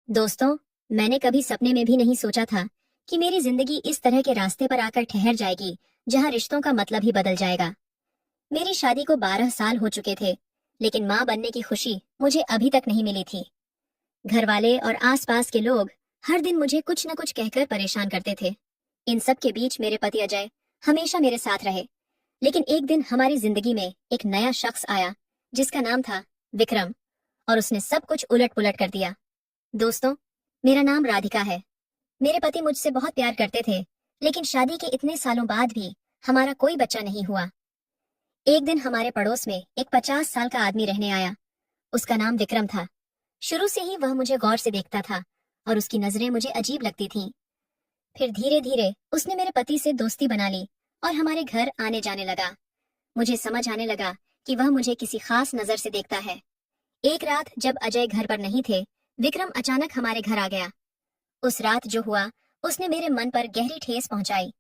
दोस्तों, मैंने कभी सपने में भी नहीं सोचा था कि मेरी जिंदगी इस तरह के रास्ते पर आकर ठहर जाएगी जहां रिश्तों का मतलब ही बदल जाएगा। मेरी शादी को 12 साल हो चुके थे, लेकिन माँ बनने की खुशी मुझे अभी तक नहीं मिली थी। घर वाले और आसपास के लोग हर दिन मुझे कुछ न कुछ कहकर परेशान करते थे। इन सब के बीच मेरे पति अजय हमेशा मेरे साथ रहे। लेकिन एक दिन हमारी जिंदगी में एक नया शख्स आया जिसका नाम था विक्रम, और उसने सब कुछ उलट पुलट कर दिया। दोस्तों, मेरा नाम राधिका है। मेरे पति मुझसे बहुत प्यार करते थे, लेकिन शादी के इतने सालों बाद भी हमारा कोई बच्चा नहीं हुआ। एक दिन हमारे पड़ोस में एक 50 साल का आदमी रहने आया। उसका नाम विक्रम था। शुरू से ही वह मुझे गौर से देखता था और उसकी नजरें मुझे अजीब लगती थीं। फिर धीरे धीरे उसने मेरे पति से दोस्ती बना ली और हमारे घर आने जाने लगा। मुझे समझ आने लगा कि वह मुझे किसी खास नजर से देखता है। एक रात जब अजय घर पर नहीं थे, विक्रम अचानक हमारे घर आ गया। उस रात जो हुआ, उसने मेरे मन पर गहरी ठेस पहुंचाई।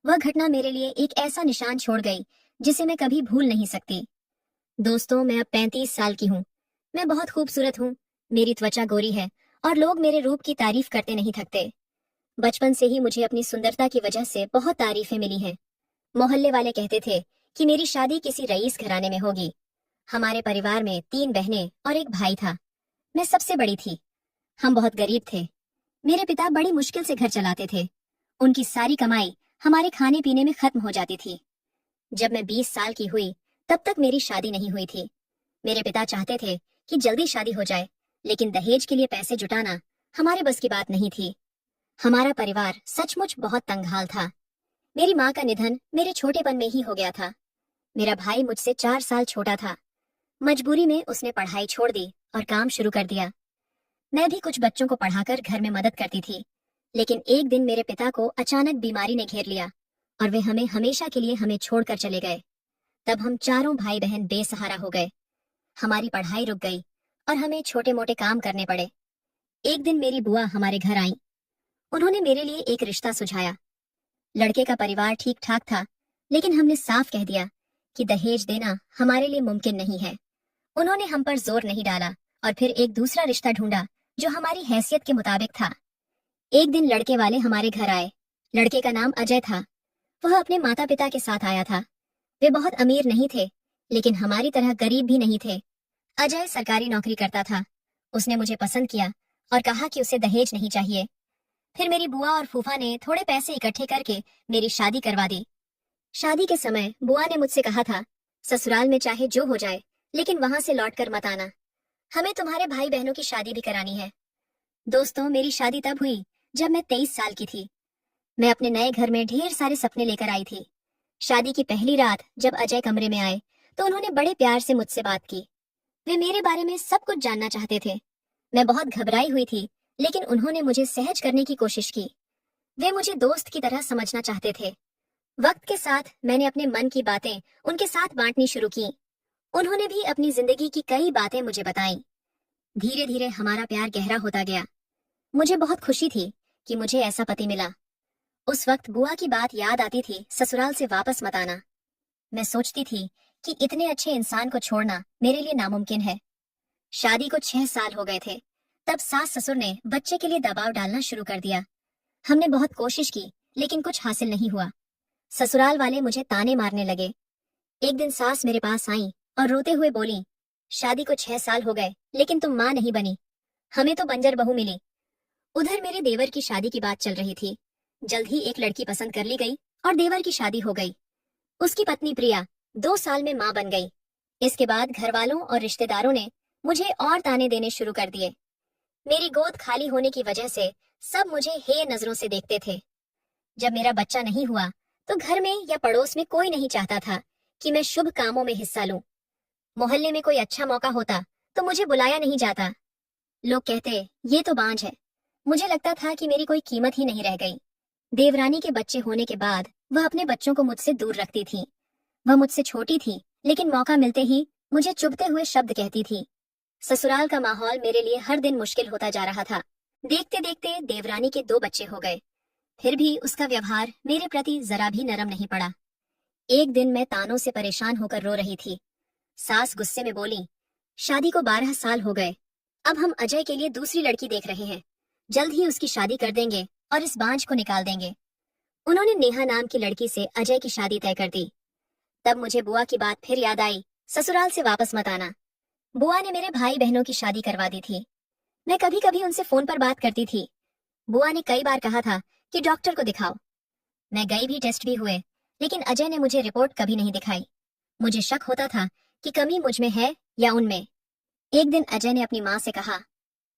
वह घटना मेरे लिए एक ऐसा निशान छोड़ गई जिसे मैं कभी भूल नहीं सकती। दोस्तों, मैं अब 35 साल की हूँ। मैं बहुत खूबसूरत हूँ। मेरी त्वचा गोरी है और लोग मेरे रूप की तारीफ करते नहीं थकते। बचपन से ही मुझे अपनी सुंदरता की वजह से बहुत तारीफें मिली हैं। मोहल्ले वाले कहते थे कि मेरी शादी किसी रईस घराने में होगी। हमारे परिवार में 3 बहनें और एक भाई था। मैं सबसे बड़ी थी। हम बहुत गरीब थे। मेरे पिता बड़ी मुश्किल से घर चलाते थे। उनकी सारी कमाई हमारे खाने पीने में खत्म हो जाती थी। जब मैं 20 साल की हुई, तब तक मेरी शादी नहीं हुई थी। मेरे पिता चाहते थे कि जल्दी शादी हो जाए, लेकिन दहेज के लिए पैसे जुटाना हमारे बस की बात नहीं थी। हमारा परिवार सचमुच बहुत तंगहाल था। मेरी माँ का निधन मेरे छोटेपन में ही हो गया था। मेरा भाई मुझसे 4 साल छोटा था। मजबूरी में उसने पढ़ाई छोड़ दी और काम शुरू कर दिया। मैं भी कुछ बच्चों को पढ़ाकर घर में मदद करती थी। लेकिन एक दिन मेरे पिता को अचानक बीमारी ने घेर लिया और वे हमें हमेशा के लिए हमें छोड़कर चले गए। तब हम चारों भाई बहन बेसहारा हो गए। हमारी पढ़ाई रुक गई और हमें छोटे मोटे काम करने पड़े। एक दिन मेरी बुआ हमारे घर आई। उन्होंने मेरे लिए एक रिश्ता सुझाया। लड़के का परिवार ठीक ठाक था, लेकिन हमने साफ कह दिया कि दहेज देना हमारे लिए मुमकिन नहीं है। उन्होंने हम पर जोर नहीं डाला और फिर एक दूसरा रिश्ता ढूंढा जो हमारी हैसियत के मुताबिक था। एक दिन लड़के वाले हमारे घर आए। लड़के का नाम अजय था। वह अपने माता पिता के साथ आया था। वे बहुत अमीर नहीं थे, लेकिन हमारी तरह गरीब भी नहीं थे। अजय सरकारी नौकरी करता था। उसने मुझे पसंद किया और कहा कि उसे दहेज नहीं चाहिए। फिर मेरी बुआ और फूफा ने थोड़े पैसे इकट्ठे करके मेरी शादी करवा दी। शादी के समय बुआ ने मुझसे कहा था, ससुराल में चाहे जो हो जाए, लेकिन वहां से लौट कर मत आना। हमें तुम्हारे भाई बहनों की शादी भी करानी है। दोस्तों, मेरी शादी तब हुई जब मैं 23 साल की थी। मैं अपने नए घर में ढेर सारे सपने लेकर आई थी। शादी की पहली रात जब अजय कमरे में आए, तो उन्होंने बड़े प्यार से मुझसे बात की। वे मेरे बारे में सब कुछ जानना चाहते थे। मैं बहुत घबराई हुई थी, लेकिन उन्होंने मुझे सहज करने की कोशिश की। वे मुझे दोस्त की तरह समझना चाहते थे। वक्त के साथ मैंने अपने मन की बातें उनके साथ बांटनी शुरू की। उन्होंने भी अपनी जिंदगी की कई बातें मुझे बताईं। धीरे धीरे हमारा प्यार गहरा होता गया। मुझे बहुत खुशी थी कि मुझे ऐसा पति मिला। उस वक्त बुआ की बात याद आती थी, ससुराल से वापस मत आना। मैं सोचती थी कि इतने अच्छे इंसान को छोड़ना मेरे लिए नामुमकिन है। शादी को 6 साल हो गए थे। तब सास ससुर ने बच्चे के लिए दबाव डालना शुरू कर दिया। हमने बहुत कोशिश की, लेकिन कुछ हासिल नहीं हुआ। ससुराल वाले मुझे ताने मारने लगे। एक दिन सास मेरे पास आई और रोते हुए बोली, शादी को 6 साल हो गए, लेकिन तुम माँ नहीं बनी। हमें तो बंजर बहू मिली। उधर मेरे देवर की शादी की बात चल रही थी। जल्द ही एक लड़की पसंद कर ली गई और देवर की शादी हो गई। उसकी पत्नी प्रिया 2 साल में माँ बन गई। इसके बाद घर वालों और रिश्तेदारों ने मुझे और ताने देने शुरू कर दिए। मेरी गोद खाली होने की वजह से सब मुझे हे नजरों से देखते थे। जब मेरा बच्चा नहीं हुआ, तो घर में या पड़ोस में कोई नहीं चाहता था कि मैं शुभ कामों में हिस्सा लूं। मोहल्ले में कोई अच्छा मौका होता तो मुझे बुलाया नहीं जाता। लोग कहते, ये तो बांझ है। मुझे लगता था कि मेरी कोई कीमत ही नहीं रह गई। देवरानी के बच्चे होने के बाद वह अपने बच्चों को मुझसे दूर रखती थी। वह मुझसे छोटी थी, लेकिन मौका मिलते ही मुझे चुभते हुए शब्द कहती थी। ससुराल का माहौल मेरे लिए हर दिन मुश्किल होता जा रहा था। देखते देखते देवरानी के 2 बच्चे हो गए। फिर भी उसका व्यवहार मेरे प्रति जरा भी नरम नहीं पड़ा। एक दिन मैं तानों से परेशान होकर रो रही थी। सास गुस्से में बोली, शादी को 12 साल हो गए, अब हम अजय के लिए दूसरी लड़की देख रहे हैं। जल्द ही उसकी शादी कर देंगे और इस बांझ को निकाल देंगे। उन्होंने नेहा नाम की लड़की से अजय की शादी तय कर दी। तब मुझे बुआ की बात फिर याद आई, ससुराल से वापस मत आना। बुआ ने मेरे भाई बहनों की शादी करवा दी थी। मैं कभी कभी उनसे फोन पर बात करती थी। बुआ ने कई बार कहा था कि डॉक्टर को दिखाओ। मैं गई भी, टेस्ट भी हुए, लेकिन अजय ने मुझे रिपोर्ट कभी नहीं दिखाई। मुझे शक होता था कि कमी मुझ में है या उनमें। एक दिन अजय ने अपनी माँ से कहा,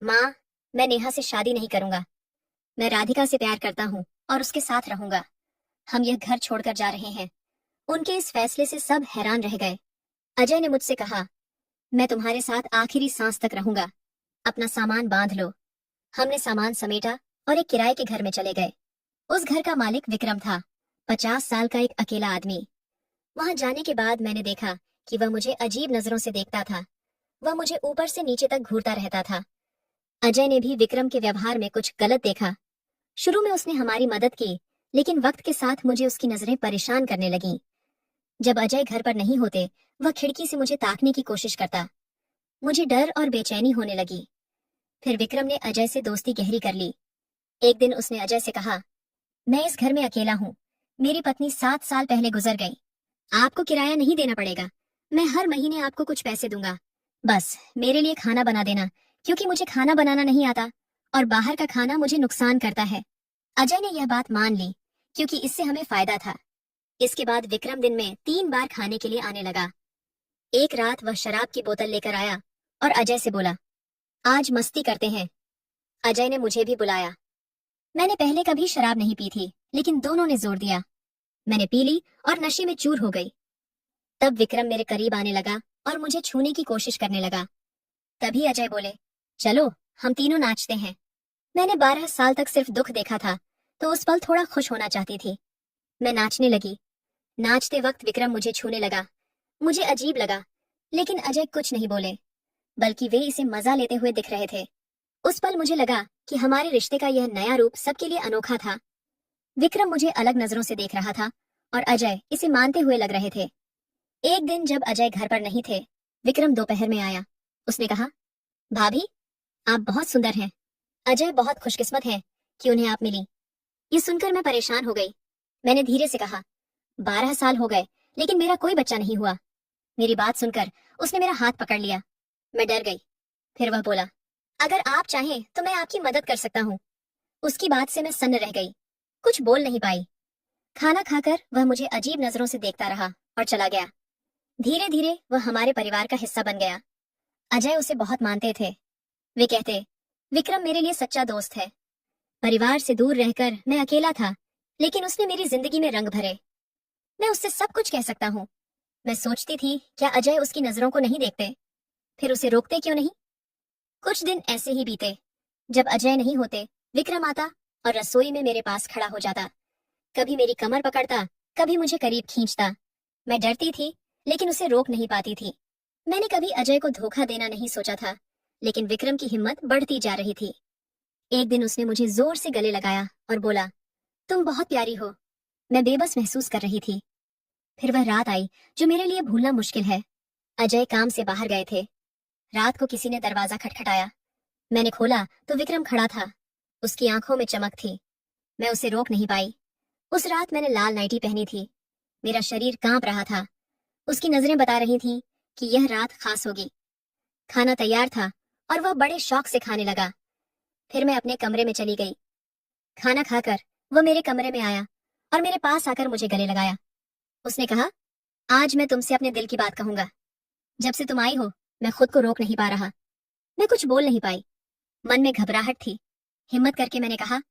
माँ, मैं नेहा से शादी नहीं करूंगा। मैं राधिका से प्यार करता हूँ और उसके साथ रहूंगा। हम यह घर छोड़कर जा रहे हैं। उनके इस फैसले से सब हैरान रह गए। अजय ने मुझसे कहा, मैं तुम्हारे साथ आखिरी सांस तक रहूंगा। अपना सामान बांध लो। हमने सामान समेटा और एक किराए के घर में चले गए। उस घर का मालिक विक्रम था, 50 साल का एक अकेला आदमी। वहां जाने के बाद मैंने देखा कि वह मुझे अजीब नजरों से देखता था। वह मुझे ऊपर से नीचे तक घूरता रहता था। अजय ने भी विक्रम के व्यवहार में कुछ गलत देखा। शुरू में उसने हमारी मदद की, लेकिन वक्त के साथ मुझे उसकी नजरें परेशान करने लगीं। जब अजय घर पर नहीं होते, वह खिड़की से मुझे ताकने की कोशिश करता। मुझे डर और बेचैनी होने लगी। फिर विक्रम ने अजय से दोस्ती गहरी कर ली। एक दिन उसने अजय से कहा, मैं इस घर में अकेला हूँ। मेरी पत्नी 7 साल पहले गुजर गई। आपको किराया नहीं देना पड़ेगा। मैं हर महीने आपको कुछ पैसे दूंगा। बस मेरे लिए खाना बना देना, क्योंकि मुझे खाना बनाना नहीं आता और बाहर का खाना मुझे नुकसान करता है। अजय ने यह बात मान ली, क्योंकि इससे हमें फायदा था। इसके बाद विक्रम दिन में 3 बार खाने के लिए आने लगा। एक रात वह शराब की बोतल लेकर आया और अजय से बोला, आज मस्ती करते हैं। अजय ने मुझे भी बुलाया। मैंने पहले कभी शराब नहीं पी थी, लेकिन दोनों ने जोर दिया। मैंने पी ली और नशे में चूर हो गई। तब विक्रम मेरे करीब आने लगा और मुझे छूने की कोशिश करने लगा। तभी अजय बोले, चलो हम तीनों नाचते हैं। मैंने 12 साल तक सिर्फ दुख देखा था, तो उस पल थोड़ा खुश होना चाहती थी। मैं नाचने लगी। नाचते वक्त विक्रम मुझे छूने लगा। मुझे अजीब लगा, लेकिन अजय कुछ नहीं बोले, बल्कि वे इसे मजा लेते हुए दिख रहे थे। उस पल मुझे लगा कि हमारे रिश्ते का यह नया रूप सबके लिए अनोखा था। विक्रम मुझे अलग नजरों से देख रहा था और अजय इसे मानते हुए लग रहे थे। एक दिन जब अजय घर पर नहीं थे, विक्रम दोपहर में आया। उसने कहा, भाभी, आप बहुत सुंदर हैं। अजय बहुत खुशकिस्मत है कि उन्हें आप मिली। ये सुनकर मैं परेशान हो गई। मैंने धीरे से कहा, 12 साल हो गए, लेकिन मेरा कोई बच्चा नहीं हुआ। मेरी बात सुनकर उसने मेरा हाथ पकड़ लिया। मैं डर गई। फिर वह बोला, अगर आप चाहें तो मैं आपकी मदद कर सकता हूँ। उसकी बात से मैं सन्न रह गई, कुछ बोल नहीं पाई। खाना खाकर वह मुझे अजीब नजरों से देखता रहा और चला गया। धीरे धीरे वह हमारे परिवार का हिस्सा बन गया। अजय उसे बहुत मानते थे। वे कहते, विक्रम मेरे लिए सच्चा दोस्त है। परिवार से दूर रहकर मैं अकेला था, लेकिन उसने मेरी जिंदगी में रंग भरे। मैं उससे सब कुछ कह सकता हूँ। मैं सोचती थी, क्या अजय उसकी नजरों को नहीं देखते? फिर उसे रोकते क्यों नहीं? कुछ दिन ऐसे ही बीते। जब अजय नहीं होते, विक्रम आता और रसोई में मेरे पास खड़ा हो जाता। कभी मेरी कमर पकड़ता, कभी मुझे करीब खींचता। मैं डरती थी, लेकिन उसे रोक नहीं पाती थी। मैंने कभी अजय को धोखा देना नहीं सोचा था, लेकिन विक्रम की हिम्मत बढ़ती जा रही थी। एक दिन उसने मुझे जोर से गले लगाया और बोला, तुम बहुत प्यारी हो। मैं बेबस महसूस कर रही थी। फिर वह रात आई जो मेरे लिए भूलना मुश्किल है। अजय काम से बाहर गए थे। रात को किसी ने दरवाजा खटखटाया। मैंने खोला तो विक्रम खड़ा था। उसकी आंखों में चमक थी। मैं उसे रोक नहीं पाई। उस रात मैंने लाल नाइटी पहनी थी। मेरा शरीर कांप रहा था। उसकी नजरें बता रही थीं कि यह रात खास होगी। खाना तैयार था और वह बड़े शौक से खाने लगा। फिर मैं अपने कमरे में चली गई। खाना खाकर वह मेरे कमरे में आया और मेरे पास आकर मुझे गले लगाया। उसने कहा, आज मैं तुमसे अपने दिल की बात कहूंगा। जब से तुम आई हो, मैं खुद को रोक नहीं पा रहा। मैं कुछ बोल नहीं पाई। मन में घबराहट थी। हिम्मत करके मैंने कहा,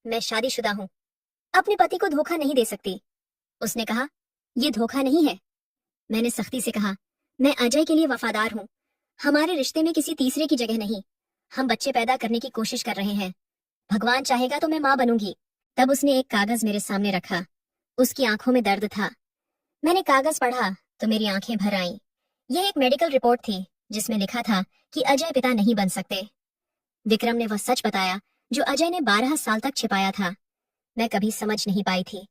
मैं शादीशुदा हूँ। अपने पति को धोखा नहीं दे सकती। उसने कहा, ये धोखा नहीं है। मैंने सख्ती से कहा, मैं अजय के लिए वफादार हूँ। हमारे रिश्ते में किसी तीसरे की जगह नहीं। हम बच्चे पैदा करने की कोशिश कर रहे हैं। भगवान चाहेगा तो मैं माँ बनूंगी। तब उसने एक कागज मेरे सामने रखा। उसकी आंखों में दर्द था। मैंने कागज पढ़ा तो मेरी आंखें भर आईं। यह एक मेडिकल रिपोर्ट थी जिसमें लिखा था कि अजय पिता नहीं बन सकते। विक्रम ने वह सच बताया जो अजय ने 12 साल तक छिपाया था। मैं कभी समझ नहीं पाई थी।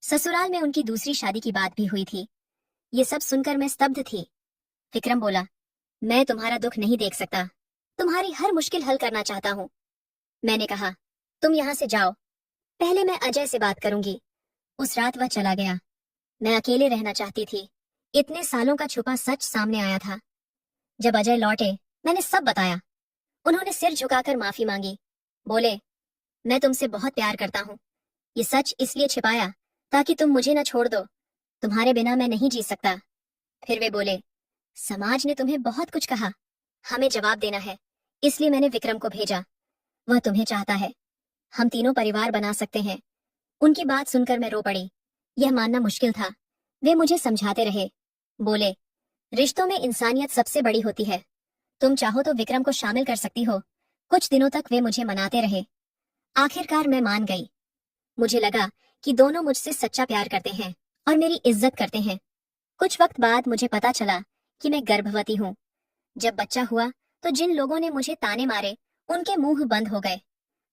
ससुराल में उनकी दूसरी शादी की बात भी हुई थी। ये सब सुनकर मैं स्तब्ध थी। विक्रम बोला, मैं तुम्हारा दुख नहीं देख सकता। तुम्हारी हर मुश्किल हल करना चाहता हूँ। मैंने कहा, तुम यहाँ से जाओ, पहले मैं अजय से बात करूंगी। उस रात वह चला गया। मैं अकेले रहना चाहती थी। इतने सालों का छुपा सच सामने आया था। जब अजय लौटे, मैंने सब बताया। उन्होंने सिर झुकाकर माफी मांगी। बोले, मैं तुमसे बहुत प्यार करता हूँ। ये सच इसलिए छिपाया ताकि तुम मुझे न छोड़ दो। तुम्हारे बिना मैं नहीं जी सकता। फिर वे बोले, समाज ने तुम्हें बहुत कुछ कहा, हमें जवाब देना है, इसलिए मैंने विक्रम को भेजा। वह तुम्हें चाहता है, हम तीनों परिवार बना सकते हैं। उनकी बात सुनकर मैं रो पड़ी। यह मानना मुश्किल था। वे मुझे समझाते रहे। बोले, रिश्तों में इंसानियत सबसे बड़ी होती है। तुम चाहो तो विक्रम को शामिल कर सकती हो। कुछ दिनों तक वे मुझे मनाते रहे। आखिरकार मैं मान गई। मुझे लगा कि दोनों मुझसे सच्चा प्यार करते हैं और मेरी इज्जत करते हैं। कुछ वक्त बाद मुझे पता चला कि मैं गर्भवती हूँ। जब बच्चा हुआ तो जिन लोगों ने मुझे ताने मारे, उनके मुंह बंद हो गए।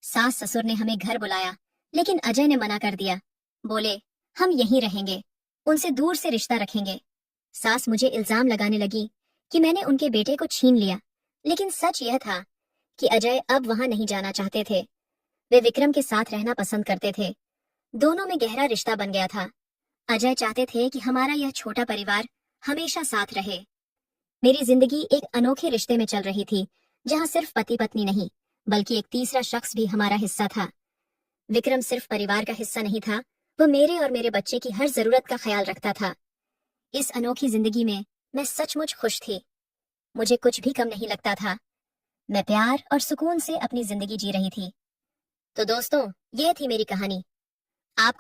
सास ससुर ने हमें घर बुलाया, लेकिन अजय ने मना कर दिया। बोले, हम यहीं रहेंगे, उनसे दूर से रिश्ता रखेंगे। सास मुझे इल्जाम लगाने लगी कि मैंने उनके बेटे को छीन लिया, लेकिन सच यह था कि अजय अब वहां नहीं जाना चाहते थे। वे विक्रम के साथ रहना पसंद करते थे। दोनों में गहरा रिश्ता बन गया था। अजय चाहते थे कि हमारा यह छोटा परिवार हमेशा साथ रहे। मेरी जिंदगी एक अनोखे रिश्ते में चल रही थी, जहां सिर्फ पति पत्नी नहीं, बल्कि एक तीसरा शख्स भी हमारा हिस्सा था। विक्रम सिर्फ परिवार का हिस्सा नहीं था, वह मेरे और मेरे बच्चे की हर जरूरत का ख्याल रखता था। इस अनोखी जिंदगी में मैं सचमुच खुश थी। मुझे कुछ भी कम नहीं लगता था। मैं प्यार और सुकून से अपनी जिंदगी जी रही थी। तो दोस्तों, ये थी मेरी कहानी। आप